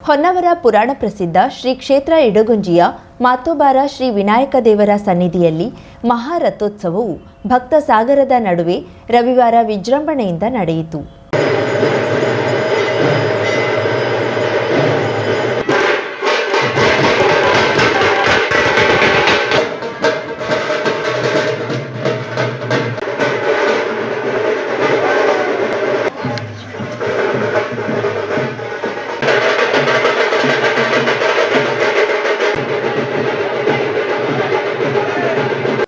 ಹೊನ್ನವರ ಪುರಾಣ ಪ್ರಸಿದ್ಧ ಶ್ರೀ ಕ್ಷೇತ್ರ ಇಡಗುಂಜಿಯ ಮಾತೋಬಾರ ಶ್ರೀ ವಿನಾಯಕ ದೇವರ ಸನ್ನಿಧಿಯಲ್ಲಿ ಮಹಾರಥೋತ್ಸವವು ಭಕ್ತ ಸಾಗರದ ನಡುವೆ ರವಿವಾರ ವಿಜೃಂಭಣೆಯಿಂದ ನಡೆಯಿತು.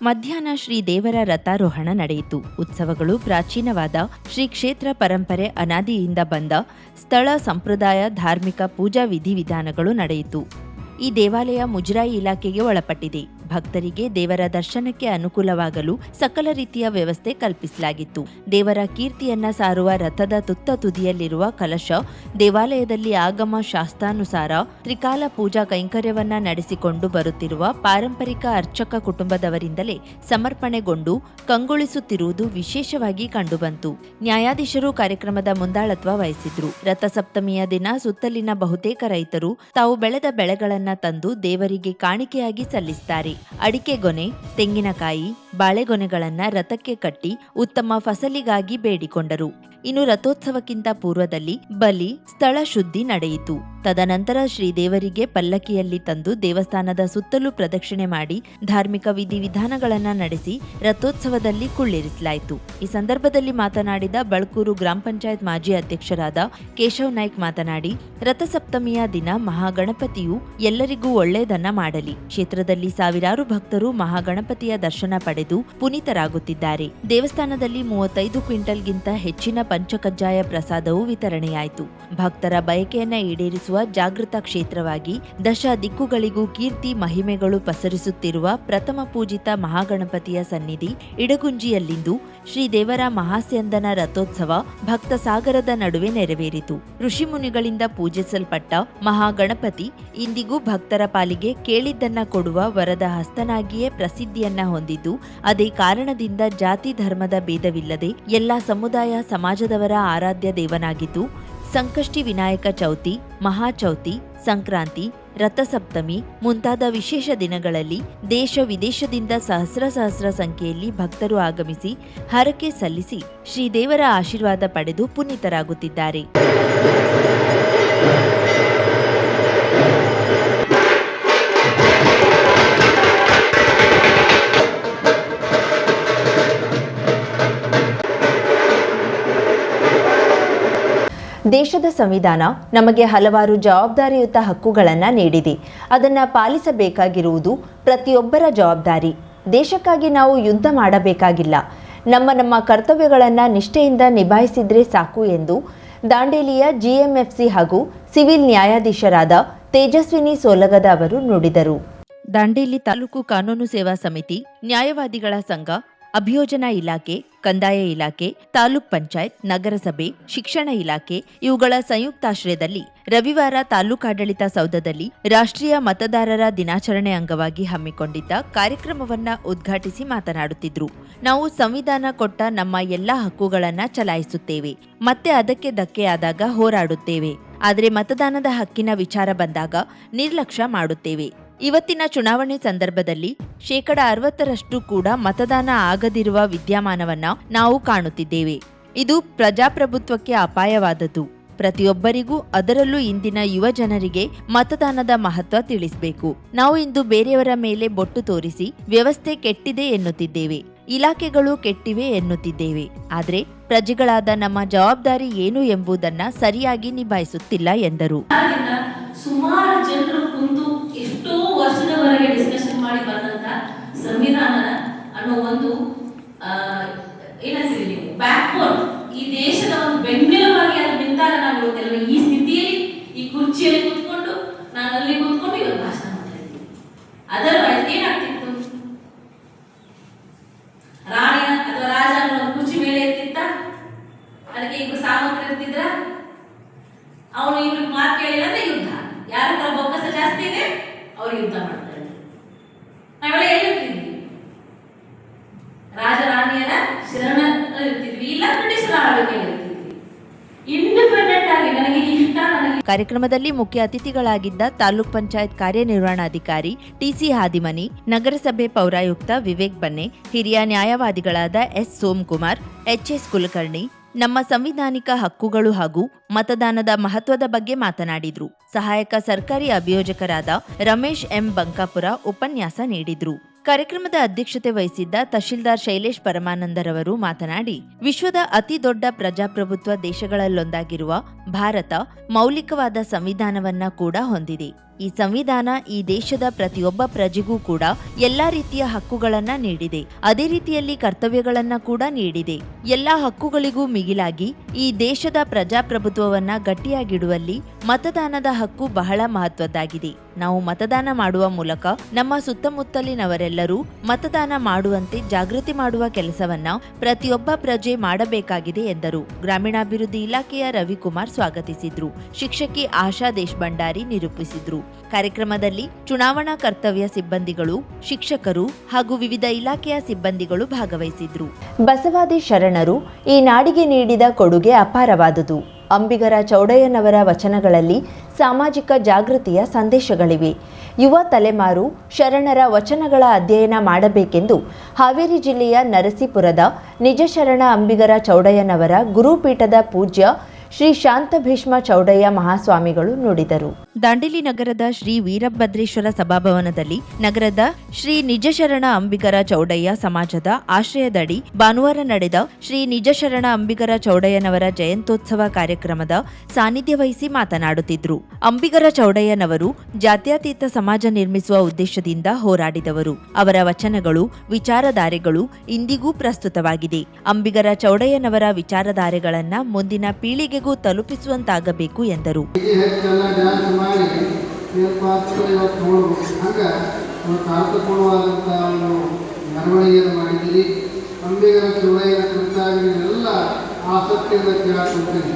ಮಧ್ಯಾಹ್ನ ಶ್ರೀ ದೇವರ ರಥಾರೋಹಣ ನಡೆಯಿತು. ಉತ್ಸವಗಳು ಪ್ರಾಚೀನವಾದ ಶ್ರೀ ಕ್ಷೇತ್ರ ಪರಂಪರೆ ಅನಾದಿಯಿಂದ ಬಂದ ಸ್ಥಳ ಸಂಪ್ರದಾಯ ಧಾರ್ಮಿಕ ಪೂಜಾ ವಿಧಿವಿಧಾನಗಳು ನಡೆಯಿತು. ಈ ದೇವಾಲಯ ಮುಜರಾಯಿ ಇಲಾಖೆಗೆ ಒಳಪಟ್ಟಿದೆ. ಭಕ್ತರಿಗೆ ದೇವರ ದರ್ಶನಕ್ಕೆ ಅನುಕೂಲವಾಗಲು ಸಕಲ ರೀತಿಯ ವ್ಯವಸ್ಥೆ ಕಲ್ಪಿಸಲಾಗಿತ್ತು. ದೇವರ ಕೀರ್ತಿಯನ್ನ ಸಾರುವ ರಥದ ತುತ್ತ ತುದಿಯಲ್ಲಿರುವ ಕಲಶ ದೇವಾಲಯದಲ್ಲಿ ಆಗಮ ಶಾಸ್ತ್ರಾನುಸಾರ ತ್ರಿಕಾಲ ಪೂಜಾ ಕೈಂಕರ್ಯವನ್ನ ನಡೆಸಿಕೊಂಡು ಬರುತ್ತಿರುವ ಪಾರಂಪರಿಕ ಅರ್ಚಕ ಕುಟುಂಬದವರಿಂದಲೇ ಸಮರ್ಪಣೆಗೊಂಡು ಕಂಗೊಳಿಸುತ್ತಿರುವುದು ವಿಶೇಷವಾಗಿ ಕಂಡುಬಂತು. ನ್ಯಾಯಾಧೀಶರು ಕಾರ್ಯಕ್ರಮದ ಮುಂದಾಳತ್ವ ವಹಿಸಿದ್ರು. ರಥಸಪ್ತಮಿಯ ದಿನ ಸುತ್ತಲಿನ ಬಹುತೇಕ ರೈತರು ತಾವು ಬೆಳೆದ ಬೆಳೆಗಳನ್ನ ತಂದು ದೇವರಿಗೆ ಕಾಣಿಕೆಯಾಗಿ ಸಲ್ಲಿಸುತ್ತಾರೆ. ಅಡಿಕೆ ಗೊನೆ, ತೆಂಗಿನಕಾಯಿ, ಬಾಳೆಗೊನೆಗಳನ್ನ ರಥಕ್ಕೆ ಕಟ್ಟಿ ಉತ್ತಮ ಫಸಲಿಗಾಗಿ ಬೇಡಿಕೊಂಡರು. ಇನ್ನು ರಥೋತ್ಸವಕ್ಕಿಂತ ಪೂರ್ವದಲ್ಲಿ ಬಲಿ, ಸ್ಥಳ ಶುದ್ಧಿ ನಡೆಯಿತು. ತದನಂತರ ಶ್ರೀದೇವರಿಗೆ ಪಲ್ಲಕ್ಕಿಯಲ್ಲಿ ತಂದು ದೇವಸ್ಥಾನದ ಸುತ್ತಲೂ ಪ್ರದಕ್ಷಿಣೆ ಮಾಡಿ ಧಾರ್ಮಿಕ ವಿಧಿವಿಧಾನಗಳನ್ನು ನಡೆಸಿ ರಥೋತ್ಸವದಲ್ಲಿ ಕುಳ್ಳಿರಿಸಲಾಯಿತು. ಈ ಸಂದರ್ಭದಲ್ಲಿ ಮಾತನಾಡಿದ ಬಳಕೂರು ಗ್ರಾಮ ಪಂಚಾಯತ್ ಮಾಜಿ ಅಧ್ಯಕ್ಷರಾದ ಕೇಶವ್ ನಾಯ್ಕ್ ಮಾತನಾಡಿ, ರಥಸಪ್ತಮಿಯ ದಿನ ಮಹಾಗಣಪತಿಯು ಎಲ್ಲರಿಗೂ ಒಳ್ಳೆಯದನ್ನ ಮಾಡಲಿ. ಕ್ಷೇತ್ರದಲ್ಲಿ ಸಾವಿರಾರು ಭಕ್ತರು ಮಹಾಗಣಪತಿಯ ದರ್ಶನ ಪಡೆದು ಪುನೀತರಾಗುತ್ತಿದ್ದಾರೆ. ದೇವಸ್ಥಾನದಲ್ಲಿ 35 ಕ್ವಿಂಟಲ್ಗಿಂತ ಹೆಚ್ಚಿನ ಪಂಚಕಜ್ಜಾಯ ಪ್ರಸಾದವು ವಿತರಣೆಯಾಯಿತು. ಭಕ್ತರ ಬಯಕೆಯನ್ನ ಈಡೇರಿಸುವ ಜಾಗೃತ ಕ್ಷೇತ್ರವಾಗಿ ದಶ ದಿಕ್ಕುಗಳಿಗೂ ಕೀರ್ತಿ ಮಹಿಮೆಗಳು ಪಸರಿಸುತ್ತಿರುವ ಪ್ರಥಮ ಪೂಜಿತ ಮಹಾಗಣಪತಿಯ ಸನ್ನಿಧಿ ಇಡಗುಂಜಿಯಲ್ಲಿಂದು ಶ್ರೀದೇವರ ಮಹಾಸ್ಯಂದನ ರಥೋತ್ಸವ ಭಕ್ತ ಸಾಗರದ ನಡುವೆ ನೆರವೇರಿತು. ಋಷಿಮುನಿಗಳಿಂದ ಪೂಜಿಸಲ್ಪಟ್ಟ ಮಹಾಗಣಪತಿ ಇಂದಿಗೂ ಭಕ್ತರ ಪಾಲಿಗೆ ಕೇಳಿದ್ದನ್ನ ಕೊಡುವ ವರದ ಹಸ್ತನಾಗಿಯೇ ಪ್ರಸಿದ್ಧಿಯನ್ನ ಹೊಂದಿದ್ದು, ಅದೇ ಕಾರಣದಿಂದ ಜಾತಿ ಧರ್ಮದ ಭೇದವಿಲ್ಲದೆ ಎಲ್ಲಾ ಸಮುದಾಯ ಸಮಾಜದವರ ಆರಾಧ್ಯ ದೇವನಾಗಿದ್ದು, ಸಂಕಷ್ಟಿ ವಿನಾಯಕ ಚೌತಿ, ಮಹಾಚೌತಿ, ಸಂಕ್ರಾಂತಿ, ರಥಸಪ್ತಮಿ ಮುಂತಾದ ವಿಶೇಷ ದಿನಗಳಲ್ಲಿ ದೇಶ ವಿದೇಶದಿಂದ ಸಹಸ್ರ ಸಂಖ್ಯೆಯಲ್ಲಿ ಭಕ್ತರು ಆಗಮಿಸಿ ಹರಕೆ ಸಲ್ಲಿಸಿ ಶ್ರೀದೇವರ ಆಶೀರ್ವಾದ ಪಡೆದು ಪುನೀತರಾಗುತ್ತಿದ್ದಾರೆ. ದೇಶದ ಸಂವಿಧಾನ ನಮಗೆ ಹಲವಾರು ಜವಾಬ್ದಾರಿಯುತ ಹಕ್ಕುಗಳನ್ನು ನೀಡಿದೆ. ಅದನ್ನು ಪಾಲಿಸಬೇಕಾಗಿರುವುದು ಪ್ರತಿಯೊಬ್ಬರ ಜವಾಬ್ದಾರಿ. ದೇಶಕ್ಕಾಗಿ ನಾವು ಯುದ್ಧ ಮಾಡಬೇಕಾಗಿಲ್ಲ. ನಮ್ಮ ಕರ್ತವ್ಯಗಳನ್ನು ನಿಷ್ಠೆಯಿಂದ ನಿಭಾಯಿಸಿದ್ರೆ ಸಾಕು ಎಂದು ದಾಂಡೇಲಿಯ ಜಿಎಂಎಫ್ಸಿ ಹಾಗೂ ಸಿವಿಲ್ ನ್ಯಾಯಾಧೀಶರಾದ ತೇಜಸ್ವಿನಿ ಸೋಲಗದ ಅವರು ನುಡಿದರು. ದಾಂಡೇಲಿ ತಾಲೂಕು ಕಾನೂನು ಸೇವಾ ಸಮಿತಿ, ನ್ಯಾಯವಾದಿಗಳ ಸಂಘ, ಅಭಿಯೋಜನಾ ಇಲಾಖೆ, ಕಂದಾಯ ಇಲಾಖೆ, ತಾಲೂಕ್ ಪಂಚಾಯತ್, ನಗರಸಭೆ, ಶಿಕ್ಷಣ ಇಲಾಖೆ ಇವುಗಳ ಸಂಯುಕ್ತಾಶ್ರಯದಲ್ಲಿ ರವಿವಾರ ತಾಲೂಕಾಡಳಿತ ಸೌಧದಲ್ಲಿ ರಾಷ್ಟ್ರೀಯ ಮತದಾರರ ದಿನಾಚರಣೆ ಅಂಗವಾಗಿ ಹಮ್ಮಿಕೊಂಡಿದ್ದ ಕಾರ್ಯಕ್ರಮವನ್ನ ಉದ್ಘಾಟಿಸಿ ಮಾತನಾಡುತ್ತಿದ್ರು. ನಾವು ಸಂವಿಧಾನ ಕೊಟ್ಟ ನಮ್ಮ ಎಲ್ಲಾ ಹಕ್ಕುಗಳನ್ನ ಚಲಾಯಿಸುತ್ತೇವೆ, ಮತ್ತೆ ಅದಕ್ಕೆ ಧಕ್ಕೆಯಾದಾಗ ಹೋರಾಡುತ್ತೇವೆ. ಆದರೆ ಮತದಾನದ ಹಕ್ಕಿನ ವಿಚಾರ ಬಂದಾಗ ನಿರ್ಲಕ್ಷ್ಯ ಮಾಡುತ್ತೇವೆ. ಇವತ್ತಿನ ಚುನಾವಣೆ ಸಂದರ್ಭದಲ್ಲಿ 60% ಕೂಡ ಮತದಾನ ಆಗದಿರುವ ವಿದ್ಯಮಾನವನ್ನ ನಾವು ಕಾಣುತ್ತಿದ್ದೇವೆ. ಇದು ಪ್ರಜಾಪ್ರಭುತ್ವಕ್ಕೆ ಅಪಾಯವಾದದ್ದು. ಪ್ರತಿಯೊಬ್ಬರಿಗೂ, ಅದರಲ್ಲೂ ಇಂದಿನ ಯುವ ಜನರಿಗೆ ಮತದಾನದ ಮಹತ್ವ ತಿಳಿಸಬೇಕು. ನಾವು ಇಂದು ಬೇರೆಯವರ ಮೇಲೆ ಬೊಟ್ಟು ತೋರಿಸಿ ವ್ಯವಸ್ಥೆ ಕೆಟ್ಟಿದೆ ಎನ್ನುತ್ತಿದ್ದೇವೆ, ಇಲಾಖೆಗಳು ಕೆಟ್ಟಿವೆ ಎನ್ನುತ್ತಿದ್ದೇವೆ. ಆದರೆ ಪ್ರಜೆಗಳಾದ ನಮ್ಮ ಜವಾಬ್ದಾರಿ ಏನು ಎಂಬುದನ್ನ ಸರಿಯಾಗಿ ನಿಭಾಯಿಸುತ್ತಿಲ್ಲ ಎಂದರು. ಸುಮಾರು ಜನರು ಕುಂತು ಎಷ್ಟೋ ವರ್ಷದವರೆಗೆ ಡಿಸ್ಕಷನ್ ಮಾಡಿ ಬಂದಂತ ಸಂವಿಧಾನ ಅನ್ನೋ ಒಂದು ಏನಂತೀರಿ ನೀವು ಬ್ಯಾಕ್ ಬೋನ್, ಈ ದೇಶದ ಒಂದು ಬೆನ್ನೆಲುಬಾಗಿ ಅದು ನಿಂತಾಗ ನಾವು ಕೆಲವು ಈ ಸ್ಥಿತಿಯಲ್ಲಿ ಈ ಕುರ್ಚಿಯಲ್ಲಿ ಕೂತ್ಕೊಂಡು ನಾನು ಅಲ್ಲಿ ಕೂತ್ಕೊಂಡು ಇವತ್ತು ಭಾಷಣ ಮಾಡ್ತಾ ಇದ್ದೀನಿ. ಅದರ್ವೈಸ್ ಏನಾಗ್ತಿತ್ತು, ರಾಣಿಯ ಅಥವಾ ರಾಜ ಅನ್ನೋ ಕುರ್ಚಿ ಮೇಲೆ ಇರ್ತಿತ್ತ, ಅದಕ್ಕೆ ಇಬ್ರು ಸಾಮರ್ಥ್ಯ ಇರ್ತಿದ್ರ, ಅವನು ಇವ್ರಿಗೆ ಮಾತು ಕೇಳಿಲ್ಲ ಅಂದ್ರೆ ಯುದ್ಧ, ಯಾರ ಹತ್ರ ಬೊಕ್ಕಸ ಜಾಸ್ತಿ ಇದೆ ಅವ್ರು ಯುದ್ಧ ಮಾಡ್ತಾರೆ. ನಾವೆಲ್ಲ ಎಲ್ಲಿರ್ತಿದ್ವಿ, ರಾಜರಾಣಿಯರ ಶರಣ ಇರ್ತಿದ್ವಿ, ಇಲ್ಲ ಬ್ರಿಟಿಷರ ಆಳ್ವಿಕೆಯಲ್ಲಿ ಇರ್ತಿದ್ವಿ. ಇಂಡಿಪೆಂಡೆಂಟ್ ಆಗಿ ನನಗೆ ಇಷ್ಟ, ನನಗೆ ಕಾರ್ಯಕ್ರಮದಲ್ಲಿ ಮುಖ್ಯ ಅತಿಥಿಗಳಾಗಿದ್ದ ತಾಲೂಕ್ ಪಂಚಾಯತ್ ಕಾರ್ಯನಿರ್ವಹಣಾಧಿಕಾರಿ ಟಿಸಿ ಹಾದಿಮನಿ, ನಗರಸಭೆ ಪೌರಾಯುಕ್ತ ವಿವೇಕ್ ಬನ್ನೆ, ಹಿರಿಯ ನ್ಯಾಯವಾದಿಗಳಾದ ಎಸ್ ಸೋಮಕುಮಾರ್, ಎಚ್ಎಸ್ ಕುಲಕರ್ಣಿ, ನಮ್ಮ ಸಂವಿಧಾನಿಕ ಹಕ್ಕುಗಳು ಹಾಗೂ ಮತದಾನದ ಮಹತ್ವದ ಬಗ್ಗೆ ಮಾತನಾಡಿದ್ರು. ಸಹಾಯಕ ಸರ್ಕಾರಿ ಅಭಿಯೋಜಕರಾದ ರಮೇಶ್ ಎಂ ಬಂಕಾಪುರ ಉಪನ್ಯಾಸ ನೀಡಿದ್ರು. ಕಾರ್ಯಕ್ರಮದ ಅಧ್ಯಕ್ಷತೆ ವಹಿಸಿದ್ದ ತಹಶೀಲ್ದಾರ್ ಶೈಲೇಶ್ ಪರಮಾನಂದರವರು ಮಾತನಾಡಿ, ವಿಶ್ವದ ಅತಿ ದೊಡ್ಡ ಪ್ರಜಾಪ್ರಭುತ್ವ ದೇಶಗಳಲ್ಲೊಂದಾಗಿರುವ ಭಾರತ ಮೌಲಿಕವಾದ ಸಂವಿಧಾನವನ್ನ ಕೂಡ ಹೊಂದಿದೆ. ಈ ಸಂವಿಧಾನ ಈ ದೇಶದ ಪ್ರತಿಯೊಬ್ಬ ಪ್ರಜೆಗೂ ಕೂಡ ಎಲ್ಲಾ ರೀತಿಯ ಹಕ್ಕುಗಳನ್ನ ನೀಡಿದೆ. ಅದೇ ರೀತಿಯಲ್ಲಿ ಕರ್ತವ್ಯಗಳನ್ನ ಕೂಡ ನೀಡಿದೆ. ಎಲ್ಲಾ ಹಕ್ಕುಗಳಿಗೂ ಮಿಗಿಲಾಗಿ ಈ ದೇಶದ ಪ್ರಜಾಪ್ರಭುತ್ವವನ್ನ ಗಟ್ಟಿಯಾಗಿಡುವಲ್ಲಿ ಮತದಾನದ ಹಕ್ಕು ಬಹಳ ಮಹತ್ವದ್ದಾಗಿದೆ. ನಾವು ಮತದಾನ ಮಾಡುವ ಮೂಲಕ ನಮ್ಮ ಸುತ್ತಮುತ್ತಲಿನವರೆಲ್ಲರೂ ಮತದಾನ ಮಾಡುವಂತೆ ಜಾಗೃತಿ ಮಾಡುವ ಕೆಲಸವನ್ನ ಪ್ರತಿಯೊಬ್ಬ ಪ್ರಜೆ ಮಾಡಬೇಕಾಗಿದೆ ಎಂದರು. ಗ್ರಾಮೀಣಾಭಿವೃದ್ಧಿ ಇಲಾಖೆಯ ರವಿಕುಮಾರ್ ಸ್ವಾಗತಿಸಿದ್ರು. ಶಿಕ್ಷಕಿ ಆಶಾ ದೇಶಭಂಡಾರಿ ನಿರೂಪಿಸಿದ್ರು. ಕಾರ್ಯಕ್ರಮದಲ್ಲಿ ಚುನಾವಣಾ ಕರ್ತವ್ಯ ಸಿಬ್ಬಂದಿಗಳು, ಶಿಕ್ಷಕರು ಹಾಗೂ ವಿವಿಧ ಇಲಾಖೆಯ ಸಿಬ್ಬಂದಿಗಳು ಭಾಗವಹಿಸಿದ್ರು. ಬಸವಾದಿ ಶರಣರು ಈ ನಾಡಿಗೆ ನೀಡಿದ ಕೊಡುಗೆ ಅಪಾರವಾದುದು. ಅಂಬಿಗರ ಚೌಡಯ್ಯನವರ ವಚನಗಳಲ್ಲಿ ಸಾಮಾಜಿಕ ಜಾಗೃತಿಯ ಸಂದೇಶಗಳಿವೆ. ಯುವ ತಲೆಮಾರು ಶರಣರ ವಚನಗಳ ಅಧ್ಯಯನ ಮಾಡಬೇಕೆಂದು ಹಾವೇರಿ ಜಿಲ್ಲೆಯ ನರಸೀಪುರದ ನಿಜಶರಣ ಅಂಬಿಗರ ಚೌಡಯ್ಯನವರ ಗುರುಪೀಠದ ಪೂಜ್ಯ ಶ್ರೀ ಶಾಂತ ಭೀಷ್ಮ ಚೌಡಯ್ಯ ಮಹಾಸ್ವಾಮಿಗಳು ನುಡಿದರು. ದಾಂಡೇಲಿ ನಗರದ ಶ್ರೀ ವೀರಭದ್ರೇಶ್ವರ ಸಭಾಭವನದಲ್ಲಿ ನಗರದ ಶ್ರೀ ನಿಜಶರಣ ಅಂಬಿಗರ ಚೌಡಯ್ಯ ಸಮಾಜದ ಆಶ್ರಯದಡಿ ಭಾನುವಾರ ನಡೆದ ಶ್ರೀ ನಿಜಶರಣ ಅಂಬಿಗರ ಚೌಡಯ್ಯನವರ ಜಯಂತ್ಯೋತ್ಸವ ಕಾರ್ಯಕ್ರಮದ ಸಾನ್ನಿಧ್ಯ ವಹಿಸಿ ಮಾತನಾಡುತ್ತಿದ್ರು. ಅಂಬಿಗರ ಚೌಡಯ್ಯನವರು ಜಾತ್ಯತೀತ ಸಮಾಜ ನಿರ್ಮಿಸುವ ಉದ್ದೇಶದಿಂದ ಹೋರಾಡಿದವರು. ಅವರ ವಚನಗಳು, ವಿಚಾರಧಾರೆಗಳು ಇಂದಿಗೂ ಪ್ರಸ್ತುತವಾಗಿದೆ. ಅಂಬಿಗರ ಚೌಡಯ್ಯನವರ ವಿಚಾರಧಾರೆಗಳನ್ನ ಮುಂದಿನ ಪೀಳಿಗೆಗೂ ತಲುಪಿಸುವಂತಾಗಬೇಕು ಎಂದರು. ಮಾಡಿ ಇವತ್ತು ನೋಡ್ಬೇಕು. ಹಂಗೆ ಇವತ್ತು ಅರ್ಥಪೂರ್ಣವಾದಂಥ ಒಂದು ಮೆರವಣಿಗೆಯನ್ನು ಮಾಡಿದ್ದೀರಿ. ಅಂಬಿಗರ ಚೌಡಯ್ಯನ ಕುರಿತಾಗಿ ನೀವೆಲ್ಲ ಆಸಕ್ತಿಯಿಂದ ಕೇಳಾಕೊಂತೀರಿ.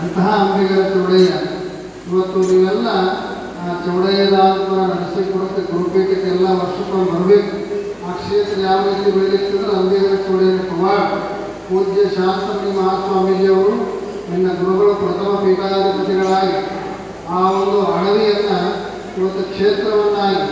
ಅಂತಹ ಅಂಬಿಗರ ಚೌಡಯ್ಯ ಇವತ್ತು ನೀವೆಲ್ಲ ಚೌಡಯ್ಯದಾದ ನರಸೀಪುರಕ್ಕೆ ಗುರುಪೀಠಕ್ಕೆ ಎಲ್ಲ ವರ್ಷಕ್ಕೊಮ್ಮೆ ಬರಬೇಕು. ಆ ಕ್ಷೇತ್ರ ಯಾವ ರೀತಿ ಬೆಳೀತಿದ್ರೆ ಅಂಬಿಗರ ಚೌಡಯ್ಯನ ಪವಾಡ ಪೂಜ್ಯ ಶಾಸ್ತ್ರಿ ಮಹಾಸ್ವಾಮೀಜಿಯವರು ನಿನ್ನ ಗುರುಗಳು ಪ್ರಥಮ ಪೀಠಾಧಿಪತಿಗಳಾಗಿ ಆ ಒಂದು ಅಡವಿಯನ್ನ ಇವತ್ತು ಕ್ಷೇತ್ರವನ್ನಾಗಿ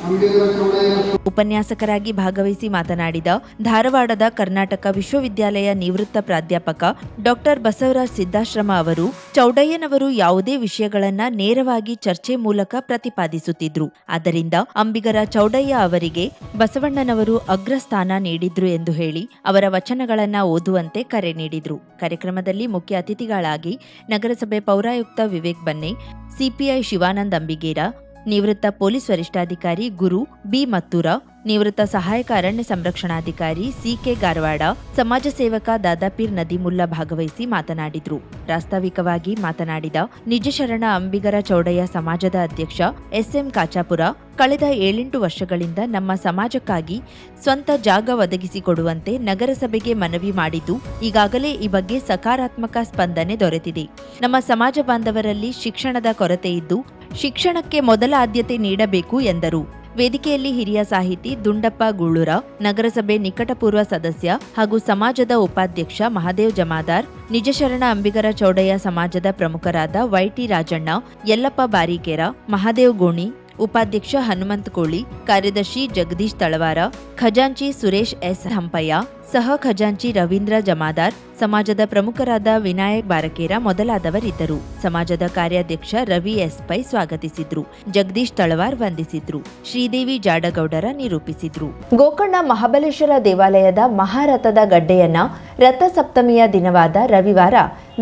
ಅಂಬಿಗರ ಚೌಡಯ್ಯನ ಉಪನ್ಯಾಸಕರಾಗಿ ಭಾಗವಹಿಸಿ ಮಾತನಾಡಿದ ಧಾರವಾಡದ ಕರ್ನಾಟಕ ವಿಶ್ವವಿದ್ಯಾಲಯ ನಿವೃತ್ತ ಪ್ರಾಧ್ಯಾಪಕ ಡಾಕ್ಟರ್ ಬಸವರಾಜ್ ಸಿದ್ದಾಶ್ರಮ ಅವರು ಚೌಡಯ್ಯನವರು ಯಾವುದೇ ವಿಷಯಗಳನ್ನ ನೇರವಾಗಿ ಚರ್ಚೆ ಮೂಲಕ ಪ್ರತಿಪಾದಿಸುತ್ತಿದ್ರು. ಆದ್ದರಿಂದ ಅಂಬಿಗರ ಚೌಡಯ್ಯ ಅವರಿಗೆ ಬಸವಣ್ಣನವರು ಅಗ್ರಸ್ಥಾನ ನೀಡಿದ್ರು ಎಂದು ಹೇಳಿ ಅವರ ವಚನಗಳನ್ನ ಓದುವಂತೆ ಕರೆ ನೀಡಿದ್ರು. ಕಾರ್ಯಕ್ರಮದಲ್ಲಿ ಮುಖ್ಯ ಅತಿಥಿಗಳಾಗಿ ನಗರಸಭೆ ಪೌರಾಯುಕ್ತ ವಿವೇಕ್ ಬನ್ನೆ, ಸಿಪಿಐ ಶಿವಾನಂದ್ ಅಂಬಿಗೇರ, ನಿವೃತ್ತ ಪೊಲೀಸ್ ವರಿಷ್ಠಾಧಿಕಾರಿ ಗುರು ಬಿ ಮತ್ತೂರ, ನಿವೃತ್ತ ಸಹಾಯಕ ಅರಣ್ಯ ಸಂರಕ್ಷಣಾಧಿಕಾರಿ ಸಿಕೆ ಗಾರವಾಡ, ಸಮಾಜ ಸೇವಕ ದಾದಾಪೀರ್ ನದಿಮುಲ್ಲಾ ಭಾಗವಹಿಸಿ ಮಾತನಾಡಿದ್ರು. ಪ್ರಾಸ್ತಾವಿಕವಾಗಿ ಮಾತನಾಡಿದ ನಿಜಶರಣ ಅಂಬಿಗರ ಚೌಡಯ್ಯ ಸಮಾಜದ ಅಧ್ಯಕ್ಷ ಎಸ್ಎಂ ಕಾಚಾಪುರ, ಕಳೆದ 7-8 ವರ್ಷಗಳಿಂದ ನಮ್ಮ ಸಮಾಜಕ್ಕಾಗಿ ಸ್ವಂತ ಜಾಗ ಒದಗಿಸಿಕೊಡುವಂತೆ ನಗರಸಭೆಗೆ ಮನವಿ ಮಾಡಿದ್ದು, ಈಗಾಗಲೇ ಈ ಬಗ್ಗೆ ಸಕಾರಾತ್ಮಕ ಸ್ಪಂದನೆ ದೊರೆತಿದೆ. ನಮ್ಮ ಸಮಾಜ ಬಾಂಧವರಲ್ಲಿ ಶಿಕ್ಷಣದ ಕೊರತೆ ಇದ್ದು ಶಿಕ್ಷಣಕ್ಕೆ ಮೊದಲ ಆದ್ಯತೆ ನೀಡಬೇಕು ಎಂದರು. ವೇದಿಕೆಯಲ್ಲಿ ಹಿರಿಯ ಸಾಹಿತಿ ದುಂಡಪ್ಪ ಗುಳ್ಳೂರ, ನಗರಸಭೆ ನಿಕಟಪೂರ್ವ ಸದಸ್ಯ ಹಾಗೂ ಸಮಾಜದ ಉಪಾಧ್ಯಕ್ಷ ಮಹಾದೇವ್ ಜಮಾದಾರ್, ನಿಜಶರಣ ಅಂಬಿಗರ ಚೌಡಯ್ಯ ಸಮಾಜದ ಪ್ರಮುಖರಾದ ವೈಟಿ ರಾಜಣ್ಣ, ಯಲ್ಲಪ್ಪ ಬಾರಿಕೇರ, ಮಹಾದೇವ್ ಗೋಣಿ, ಉಪಾಧ್ಯಕ್ಷ ಹನುಮಂತ ಕೋಳಿ, ಕಾರ್ಯದರ್ಶಿ ಜಗದೀಶ್ ತಳವಾರ, ಖಜಾಂಚಿ ಸುರೇಶ್ ಎಸ್ ಹಂಪಯ್ಯ, ಸಹ ಖಜಾಂಚಿ ರವೀಂದ್ರ ಜಮಾದಾರ್, ಸಮಾಜದ ಪ್ರಮುಖರಾದ ವಿನಾಯಕ್ ಬಾರಕೇರ ಮೊದಲಾದವರಿದ್ದರು. ಸಮಾಜದ ಕಾರ್ಯಾಧ್ಯಕ್ಷ ರವಿ ಎಸ್ ಪೈ ಸ್ವಾಗತಿಸಿದ್ರು. ಜಗದೀಶ್ ತಳವಾರ್ ವಂದಿಸಿದ್ರು. ಶ್ರೀದೇವಿ ಜಾಡಗೌಡರ ನಿರೂಪಿಸಿದ್ರು. ಗೋಕರ್ಣ ಮಹಾಬಲೇಶ್ವರ ದೇವಾಲಯದ ಮಹಾರಥದ ಗಡ್ಡೆಯನ್ನ ರಥಸಪ್ತಮಿಯ ದಿನವಾದ ರವಿವಾರ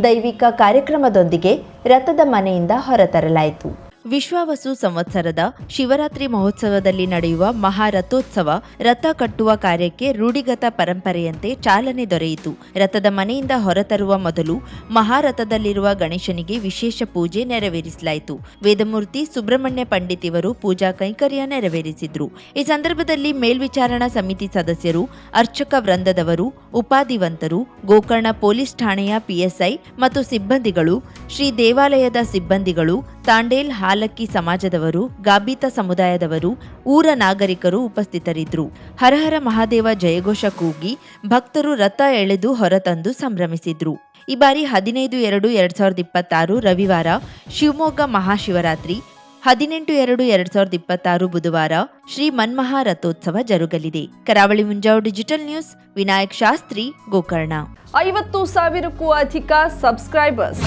ದೈವಿಕ ಕಾರ್ಯಕ್ರಮದೊಂದಿಗೆ ರಥದ ಮನೆಯಿಂದ ಹೊರತರಲಾಯಿತು. ವಿಶ್ವಾವಸು ಸಂವತ್ಸರದ ಶಿವರಾತ್ರಿ ಮಹೋತ್ಸವದಲ್ಲಿ ನಡೆಯುವ ಮಹಾರಥೋತ್ಸವ ರಥ ಕಟ್ಟುವ ಕಾರ್ಯಕ್ಕೆ ರೂಢಿಗತ ಪರಂಪರೆಯಂತೆ ಚಾಲನೆ ದೊರೆಯಿತು. ರಥದ ಮನೆಯಿಂದ ಹೊರತರುವ ಮೊದಲು ಮಹಾರಥದಲ್ಲಿರುವ ಗಣೇಶನಿಗೆ ವಿಶೇಷ ಪೂಜೆ ನೆರವೇರಿಸಲಾಯಿತು. ವೇದಮೂರ್ತಿ ಸುಬ್ರಹ್ಮಣ್ಯ ಪಂಡಿತ್ ಇವರು ಪೂಜಾ ಕೈಂಕರ್ಯ ನೆರವೇರಿಸಿದ್ರು. ಈ ಸಂದರ್ಭದಲ್ಲಿ ಮೇಲ್ವಿಚಾರಣಾ ಸಮಿತಿ ಸದಸ್ಯರು, ಅರ್ಚಕ ವೃಂದದವರು, ಉಪಾಧಿವಂತರು, ಗೋಕರ್ಣ ಪೊಲೀಸ್ ಠಾಣೆಯ ಪಿಎಸ್ಐ ಮತ್ತು ಸಿಬ್ಬಂದಿಗಳು, ಶ್ರೀ ದೇವಾಲಯದ ಸಿಬ್ಬಂದಿಗಳು, ತಾಂಡೇಲ್ ಹಾಲಕ್ಕಿ ಸಮಾಜದವರು, ಗಾಬೀತ ಸಮುದಾಯದವರು, ಊರ ನಾಗರಿಕರು ಉಪಸ್ಥಿತರಿದ್ದರು. ಹರಹರ ಮಹಾದೇವ ಜಯಘೋಷ ಕೂಗಿ ಭಕ್ತರು ರಥ ಎಳೆದು ಹೊರತಂದು ಸಂಭ್ರಮಿಸಿದ್ರು. ಈ ಬಾರಿ 15/2/2026 ರವಿವಾರ ಶಿವಮೊಗ್ಗ ಮಹಾಶಿವರಾತ್ರಿ, 18/2/2026 ಬುಧವಾರ ಶ್ರೀ ಮನ್ಮಹಾ ರಥೋತ್ಸವ ಜರುಗಲಿದೆ. ಕರಾವಳಿ ಮುಂಜಾವು ಡಿಜಿಟಲ್ ನ್ಯೂಸ್, ವಿನಾಯಕ್ ಶಾಸ್ತ್ರಿ, ಗೋಕರ್ಣ. 50,000ಕ್ಕೂ ಅಧಿಕ ಸಬ್ಸ್ಕ್ರೈಬರ್ಸ್,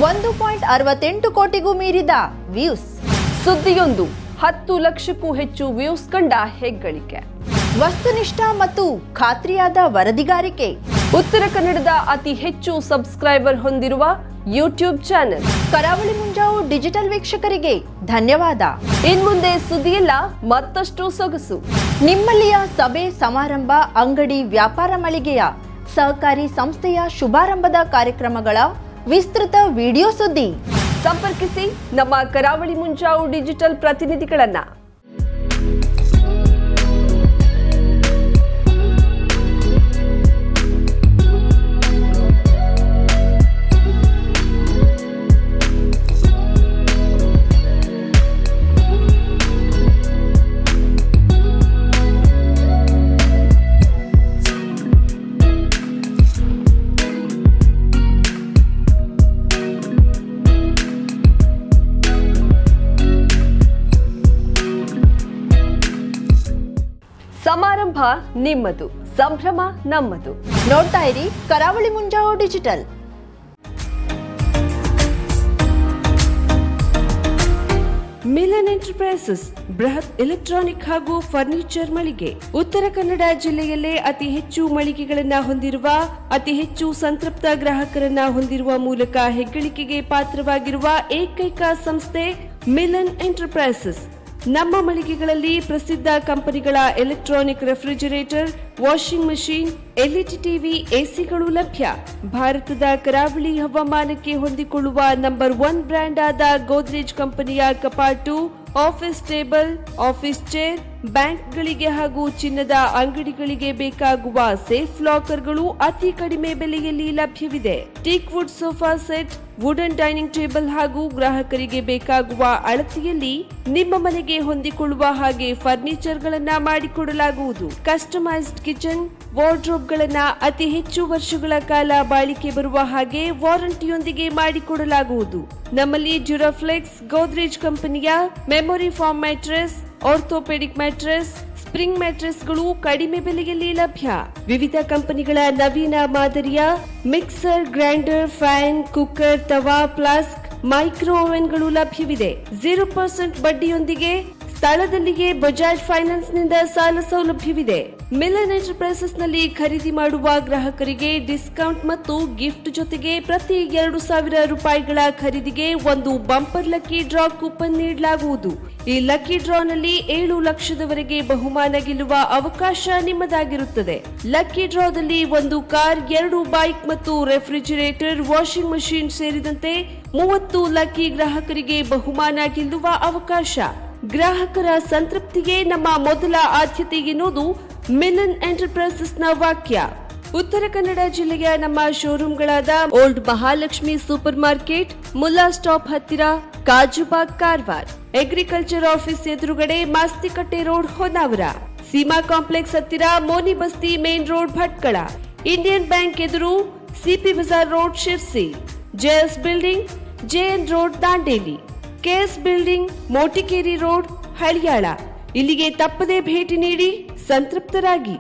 1.68 ಕೋಟಿಗೂ ಮೀರಿದ ವ್ಯೂಸ್. ಸುದ್ದಿಯೊಂದು 10 ಲಕ್ಷಕ್ಕೂ ಹೆಚ್ಚು ವ್ಯೂಸ್ ಕಂಡ ಹೆಗ್ಗಳಿಕೆ. ವಸ್ತುನಿಷ್ಠ ಮತ್ತು ಖಾತ್ರಿಯಾದ ವರದಿಗಾರಿಕೆ. ಉತ್ತರ ಕನ್ನಡದ ಅತಿ ಹೆಚ್ಚು ಸಬ್ಸ್ಕ್ರೈಬರ್ ಹೊಂದಿರುವ ಯೂಟ್ಯೂಬ್ ಚಾನೆಲ್ ಕರಾವಳಿ ಮುಂಜಾವು ಡಿಜಿಟಲ್ ವೀಕ್ಷಕರಿಗೆ ಧನ್ಯವಾದ. ಇನ್ಮುಂದೆ ಸುದ್ದಿಯೆಲ್ಲ ಮತ್ತಷ್ಟು ಸೊಗಸು. ನಿಮ್ಮಲ್ಲಿಯ ಸಭೆ ಸಮಾರಂಭ, ಅಂಗಡಿ ವ್ಯಾಪಾರ ಮಳಿಗೆಯ ಸಹಕಾರಿ ಸಂಸ್ಥೆಯ ಶುಭಾರಂಭದ ಕಾರ್ಯಕ್ರಮಗಳ ವಿಸ್ತೃತ ವಿಡಿಯೋ ಸುದ್ದಿ. ಸಂಪರ್ಕಿಸಿ ನಮ್ಮ ಕರಾವಳಿ ಮುಂಜಾವು ಡಿಜಿಟಲ್ ಪ್ರತಿನಿಧಿಗಳನ್ನ. ಸಮಾರಂಭ ನಿಮ್ಮದು, ಸಂಭ್ರಮ ನಮ್ಮದು. ನೋಡ್ತಾ ಇರಿ ಕರಾವಳಿ ಮುಂಜಾವು ಡಿಜಿಟಲ್. ಮಿಲನ್ ಎಂಟರ್ಪ್ರೈಸಸ್ ಬೃಹತ್ ಎಲೆಕ್ಟ್ರಾನಿಕ್ ಹಾಗೂ ಫರ್ನಿಚರ್ ಮಳಿಗೆ. ಉತ್ತರ ಕನ್ನಡ ಜಿಲ್ಲೆಯಲ್ಲೇ ಅತಿ ಹೆಚ್ಚು ಮಳಿಗೆಗಳನ್ನ ಹೊಂದಿರುವ, ಅತಿ ಹೆಚ್ಚು ಸಂತೃಪ್ತ ಗ್ರಾಹಕರನ್ನ ಹೊಂದಿರುವ ಮೂಲಕ ಹೆಗ್ಗಳಿಕೆಗೆ ಪಾತ್ರವಾಗಿರುವ ಏಕೈಕ ಸಂಸ್ಥೆ ಮಿಲನ್ ಎಂಟರ್ಪ್ರೈಸಸ್. ನಮ್ಮ ಮಳಿಗೆಗಳಲ್ಲಿ ಪ್ರಸಿದ್ಧ ಕಂಪನಿಗಳ electronic refrigerator, washing machine, LED TV, ಎಸಿಗಳು ಲಭ್ಯ. ಭಾರತದ ಕರಾವಳಿ ಹವಾಮಾನಕ್ಕೆ ಹೊಂದಿಕೊಳ್ಳುವ ನಂಬರ್ 1 ಬ್ರ್ಯಾಂಡ್ ಆದ ಗೋದ್ರೇಜ್ ಕಂಪನಿಯ ಕಪಾಟು, ಆಫೀಸ್ ಟೇಬಲ್, ಆಫೀಸ್ ಚೇರ್, ಬ್ಯಾಂಕ್ಗಳಿಗೆ ಹಾಗೂ ಚಿನ್ನದ ಅಂಗಡಿಗಳಿಗೆ ಬೇಕಾಗುವ ಸೇಫ್ ಲಾಕರ್ಗಳು ಅತಿ ಕಡಿಮೆ ಬೆಲೆಯಲ್ಲಿ ಲಭ್ಯವಿದೆ. Teak wood sofa set, wooden dining table ಹಾಗೂ ಗ್ರಾಹಕರಿಗೆ ಬೇಕಾಗುವ ಅಳತೆಯಲ್ಲಿ ನಿಮ್ಮ ಮನೆಗೆ ಹೊಂದಿಕೊಳ್ಳುವ ಹಾಗೆ ಫರ್ನಿಚರ್ ಗಳನ್ನ ಮಾಡಿಕೊಡಲಾಗುವುದು. ಕಸ್ಟಮೈಸ್ಡ್ ಕಿಚನ್, ವಾರ್ಡ್ರೋಬ್ ಗಳನ್ನ ಅತಿ ಹೆಚ್ಚು ವರ್ಷಗಳ ಕಾಲ ಬಾಳಿಕೆ ಬರುವ ಹಾಗೆ ವಾರಂಟಿಯೊಂದಿಗೆ ಮಾಡಿಕೊಡಲಾಗುವುದು. ನಮ್ಮಲ್ಲಿ ಡ್ಯೂರಾಫ್ಲೆಕ್ಸ್, ಗೋದ್ರೇಜ್ ಕಂಪನಿಯ memory foam mattress, orthopaedic mattress, spring ಮ್ಯಾಟ್ರೆಸ್ಗಳು ಕಡಿಮೆ ಬೆಲೆಯಲ್ಲಿ ಲಭ್ಯ. ವಿವಿಧ ಕಂಪನಿಗಳ ನವೀನ ಮಾದರಿಯ ಮಿಕ್ಸರ್, ಗ್ರೈಂಡರ್, ಫ್ಯಾನ್, ಕುಕ್ಕರ್, ತವಾ, ಫ್ಲಾಸ್ಕ್, ಮೈಕ್ರೋ ಓವೆನ್ಗಳು ಲಭ್ಯವಿದೆ. 0% ಬಡ್ಡಿಯೊಂದಿಗೆ ಸ್ಥಳದಲ್ಲಿಯೇ ಬಜಾಜ್ ಫೈನಾನ್ಸ್ ನಿಂದ ಸಾಲ ಸೌಲಭ್ಯವಿದೆ. ಮಿಲನ್ ಎಂಟರ್ಪ್ರೈಸಸ್ ನಲ್ಲಿ ಖರೀದಿ ಮಾಡುವ ಗ್ರಾಹಕರಿಗೆ ಡಿಸ್ಕೌಂಟ್ ಮತ್ತು ಗಿಫ್ಟ್ ಜೊತೆಗೆ ಪ್ರತಿ 2,000 ರೂಪಾಯಿಗಳ ಖರೀದಿಗೆ ಒಂದು ಬಂಪರ್ ಲಕ್ಕಿ ಡ್ರಾ ಕೂಪನ್ ನೀಡಲಾಗುವುದು. ಈ ಲಕ್ಕಿ ಡ್ರಾನಲ್ಲಿ 7 ಲಕ್ಷದವರೆಗೆ ಬಹುಮಾನ ಗೆಲ್ಲುವ ಅವಕಾಶ ನಿಮ್ಮದಾಗಿರುತ್ತದೆ. ಲಕ್ಕಿ ಡ್ರಾದಲ್ಲಿ 1 ಕಾರ್, 2 ಬೈಕ್ ಮತ್ತು ರೆಫ್ರಿಜರೇಟರ್, ವಾಷಿಂಗ್ ಮಷೀನ್ ಸೇರಿದಂತೆ 30 ಲಕ್ಕಿ ಗ್ರಾಹಕರಿಗೆ ಬಹುಮಾನ ಗೆಲ್ಲುವ ಅವಕಾಶ. ಗ್ರಾಹಕರ ಸಂತೃಪ್ತಿಗೆ ನಮ್ಮ ಮೊದಲ ಆದ್ಯತೆ ಎನ್ನುವುದು ಮಿಲನ್ ಎಂಟರ್ಪ್ರೈಸಸ್ ನ ವಾಕ್ಯ. ಉತ್ತರ ಕನ್ನಡ ಜಿಲ್ಲೆಯ ನಮ್ಮ ಶೋರೂಮ್ಗಳಾದ old Mahalakshmi super market, Mulla stop ಹತ್ತಿರ, ಕಾಜುಬಾಗ್, ಕಾರವಾರ, ಅಗ್ರಿಕಲ್ಚರ್ ಆಫೀಸ್ ಎದುರುಗಡೆ, ಮಾಸ್ತಿಕಟ್ಟೆ ರೋಡ್, ಹೊನ್ನಾವರ, ಸೀಮಾ ಕಾಂಪ್ಲೆಕ್ಸ್ ಹತ್ತಿರ, Moni Basti main road, Bhatkal, Indian Bank ಎದುರು, CP Bazaar road, Sirsi, JS building, JN road, Dandeli, KS building, Motikeri road, Haliyal. ಇಲ್ಲಿಗೆ ತಪ್ಪದೇ ಭೇಟಿ ನೀಡಿ ಸಂತೃಪ್ತರಾಗಿ.